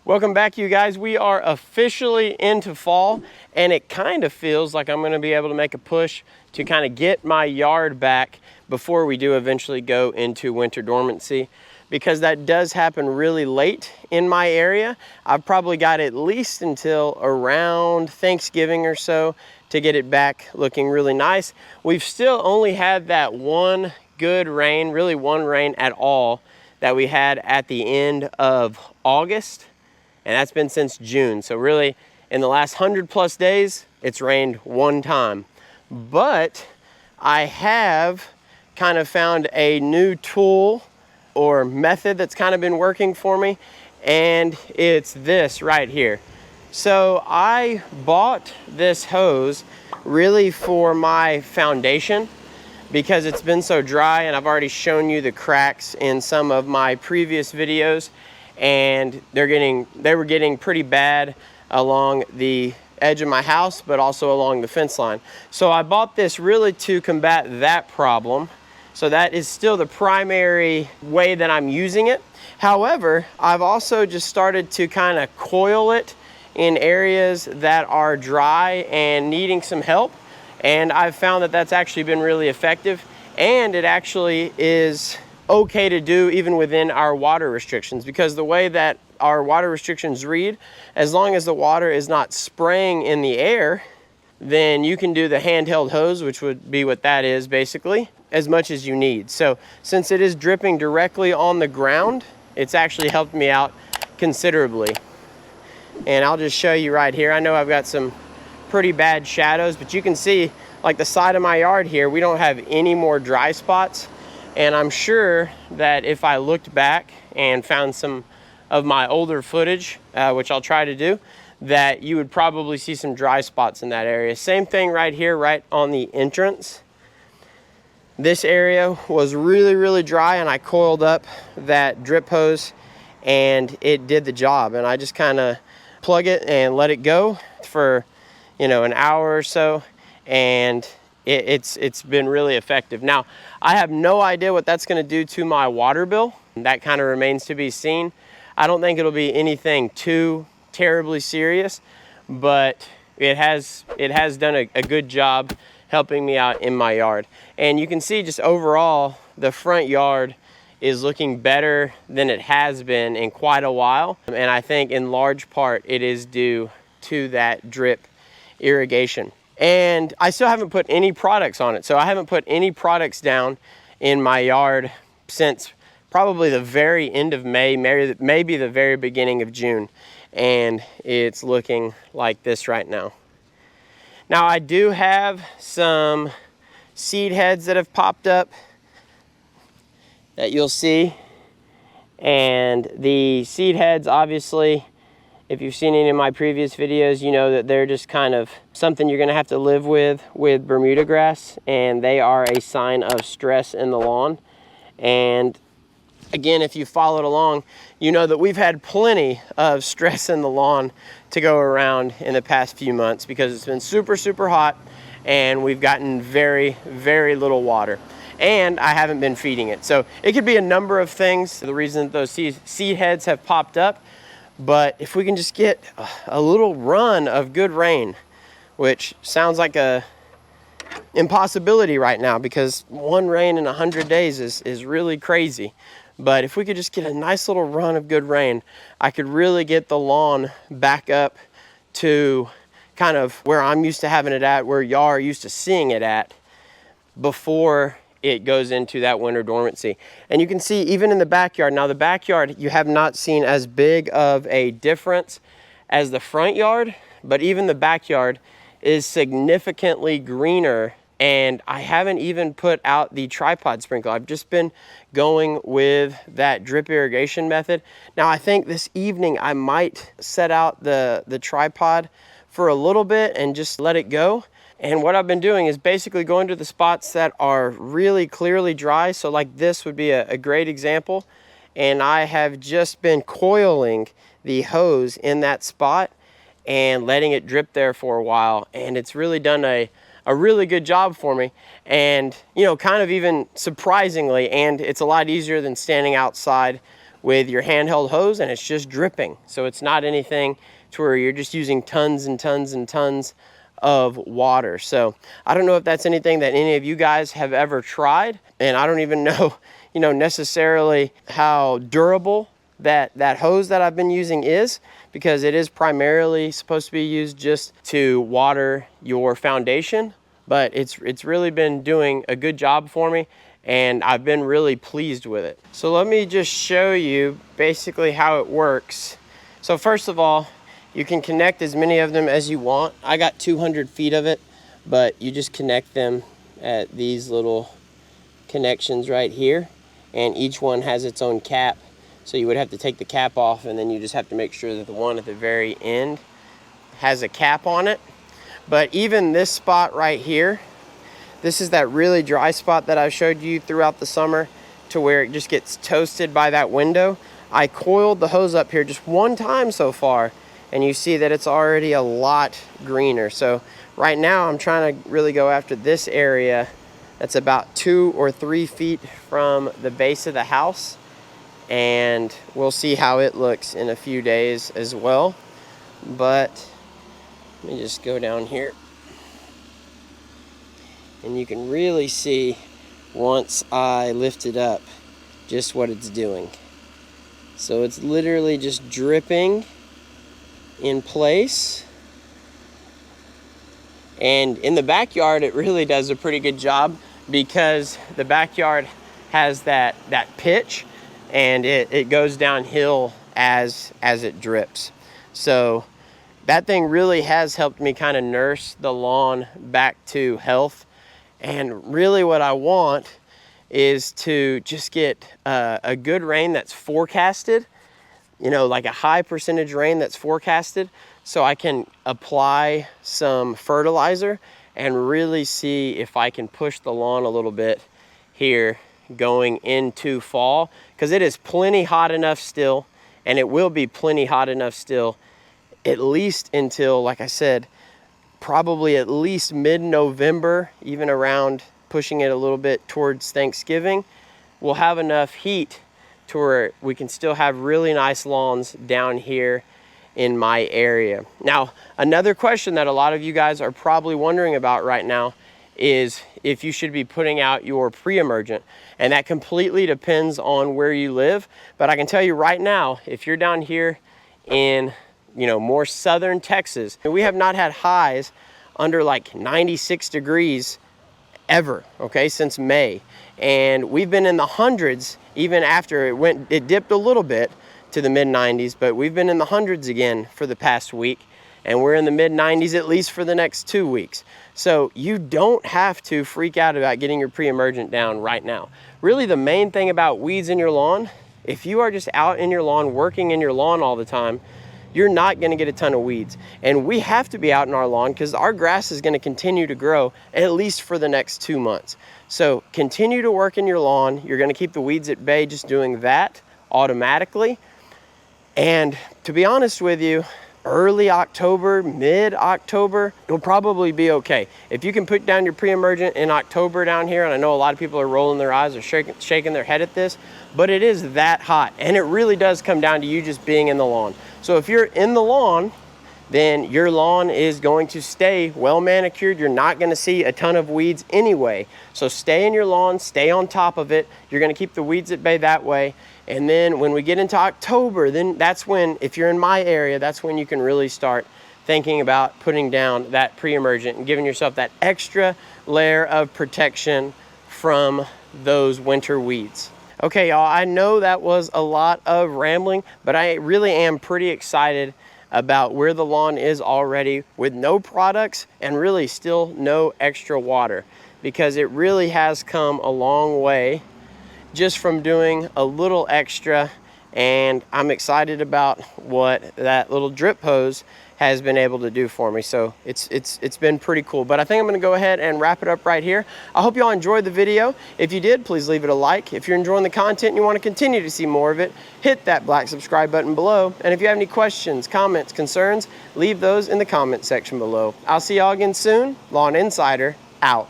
Welcome back, you guys. We are officially into fall, and it kind of feels like I'm going to be able to make a push to kind of get my yard back before we do eventually go into winter dormancy, because that does happen really late in my area. I've probably got at least until around Thanksgiving or so to get it back looking really nice. We've still only had that one good rain, really one rain at all, that we had at the end of August. And that's been since June. So really, in the last 100+ days, it's rained one time. But I have kind of found a new tool or method that's kind of been working for me, and it's this right here. So I bought this hose really for my foundation because it's been so dry, and I've already shown you the cracks in some of my previous videos. And they were getting pretty bad along the edge of my house, but also along the fence line. So I bought this really to combat that problem. So that is still the primary way that I'm using it. However, I've also just started to kind of coil it in areas that are dry and needing some help. And I've found that that's actually been really effective, and it actually is okay to do even within our water restrictions, because the way that our water restrictions read, as long as the water is not spraying in the air, then you can do the handheld hose, which would be what that is basically, as much as you need. So since it is dripping directly on the ground, it's actually helped me out considerably. And I'll just show you right here. I know I've got some pretty bad shadows, but you can see like the side of my yard here, we don't have any more dry spots. And I'm sure that if I looked back and found some of my older footage, which I'll try to do, that you would probably see some dry spots in that area. Same thing right here, right on the entrance. This area was really, really dry, and I coiled up that drip hose and it did the job. And I just kind of plug it and let it go for, an hour or so, and it's been really effective. Now, I have no idea what that's going to do to my water bill. That kind of remains to be seen. I don't think it'll be anything too terribly serious, but it has done a good job helping me out in my yard. And you can see just overall, the front yard is looking better than it has been in quite a while. And I think in large part, it is due to that drip irrigation. And I still haven't put any products on it. So I haven't put any products down in my yard since probably the very end of May, maybe the very beginning of June. And it's looking like this right now. Now I do have some seed heads that have popped up that you'll see. And the seed heads, obviously, if you've seen any of my previous videos, you know that they're just kind of something you're going to have to live with Bermuda grass, and they are a sign of stress in the lawn. And again, if you followed along, you know that we've had plenty of stress in the lawn to go around in the past few months because it's been super, super hot, and we've gotten very, very little water. And I haven't been feeding it. So it could be a number of things, the reason that those seed heads have popped up. But if we can just get a little run of good rain, which sounds like a impossibility right now because one rain in 100 days is really crazy. But if we could just get a nice little run of good rain, I could really get the lawn back up to kind of where I'm used to having it at, where y'all are used to seeing it at before it goes into that winter dormancy. And you can see even in the backyard, now the backyard you have not seen as big of a difference as the front yard, but even the backyard is significantly greener. And I haven't even put out the tripod sprinkler. I've just been going with that drip irrigation method. Now I think this evening I might set out the tripod for a little bit and just let it go. And what I've been doing is basically going to the spots that are really clearly dry. So like this would be a great example. And I have just been coiling the hose in that spot and letting it drip there for a while. And it's really done a really good job for me. And, kind of even surprisingly, and it's a lot easier than standing outside with your handheld hose, and it's just dripping. So it's not anything to where you're just using tons and tons and tons of water. So I don't know if that's anything that any of you guys have ever tried, and I don't even know, necessarily how durable that hose that I've been using is, because it is primarily supposed to be used just to water your foundation, but it's really been doing a good job for me, and I've been really pleased with it. So let me just show you basically how it works. So first of all, you can connect as many of them as you want. I got 200 feet of it, but you just connect them at these little connections right here, and each one has its own cap. So you would have to take the cap off, and then you just have to make sure that the one at the very end has a cap on it. But even this spot right here, this is that really dry spot that I showed you throughout the summer, to where it just gets toasted by that window. I coiled the hose up here just one time so far, and you see that it's already a lot greener. So right now I'm trying to really go after this area that's about 2 or 3 feet from the base of the house, and we'll see how it looks in a few days as well. But let me just go down here, and you can really see once I lift it up just what it's doing. So it's literally just dripping in place, and in the backyard it really does a pretty good job, because the backyard has that pitch, and it goes downhill as it drips. So that thing really has helped me kind of nurse the lawn back to health. And really what I want is to just get a good rain that's forecasted, like a high percentage rain that's forecasted, so I can apply some fertilizer and really see if I can push the lawn a little bit here going into fall, because it is plenty hot enough still, and it will be plenty hot enough still at least until, like I said, probably at least mid-November, even around pushing it a little bit towards Thanksgiving. We'll have enough heat to where we can still have really nice lawns down here in my area. Now, another question that a lot of you guys are probably wondering about right now is if you should be putting out your pre-emergent, and that completely depends on where you live. But I can tell you right now, if you're down here in more southern Texas, we have not had highs under like 96 degrees ever, okay, since May. And we've been in the hundreds even after it dipped a little bit to the mid 90s, but we've been in the hundreds again for the past week, and we're in the mid 90s at least for the next 2 weeks. So you don't have to freak out about getting your pre-emergent down right now. Really, the main thing about weeds in your lawn, if you are just out in your lawn, working in your lawn all the time, you're not gonna get a ton of weeds. And we have to be out in our lawn because our grass is gonna continue to grow at least for the next 2 months. So continue to work in your lawn. You're gonna keep the weeds at bay just doing that automatically. And to be honest with you, early October, mid-October, it'll probably be okay. If you can put down your pre-emergent in October down here, and I know a lot of people are rolling their eyes or shaking their head at this, but it is that hot, and it really does come down to you just being in the lawn. So if you're in the lawn, then your lawn is going to stay well manicured. You're not gonna see a ton of weeds anyway. So stay in your lawn, stay on top of it. You're gonna keep the weeds at bay that way. And then when we get into October, then that's when, if you're in my area, that's when you can really start thinking about putting down that pre-emergent and giving yourself that extra layer of protection from those winter weeds. Okay, y'all, I know that was a lot of rambling, but I really am pretty excited about where the lawn is already with no products and really still no extra water, because it really has come a long way just from doing a little extra. And I'm excited about what that little drip hose has been able to do for me. So it's been pretty cool. But I think I'm gonna go ahead and wrap it up right here. I hope y'all enjoyed the video. If you did, please leave it a like. If you're enjoying the content and you want to continue to see more of it, hit that black subscribe button below. And if you have any questions, comments, concerns, leave those in the comment section below. I'll see y'all again soon. Lawn Insider out.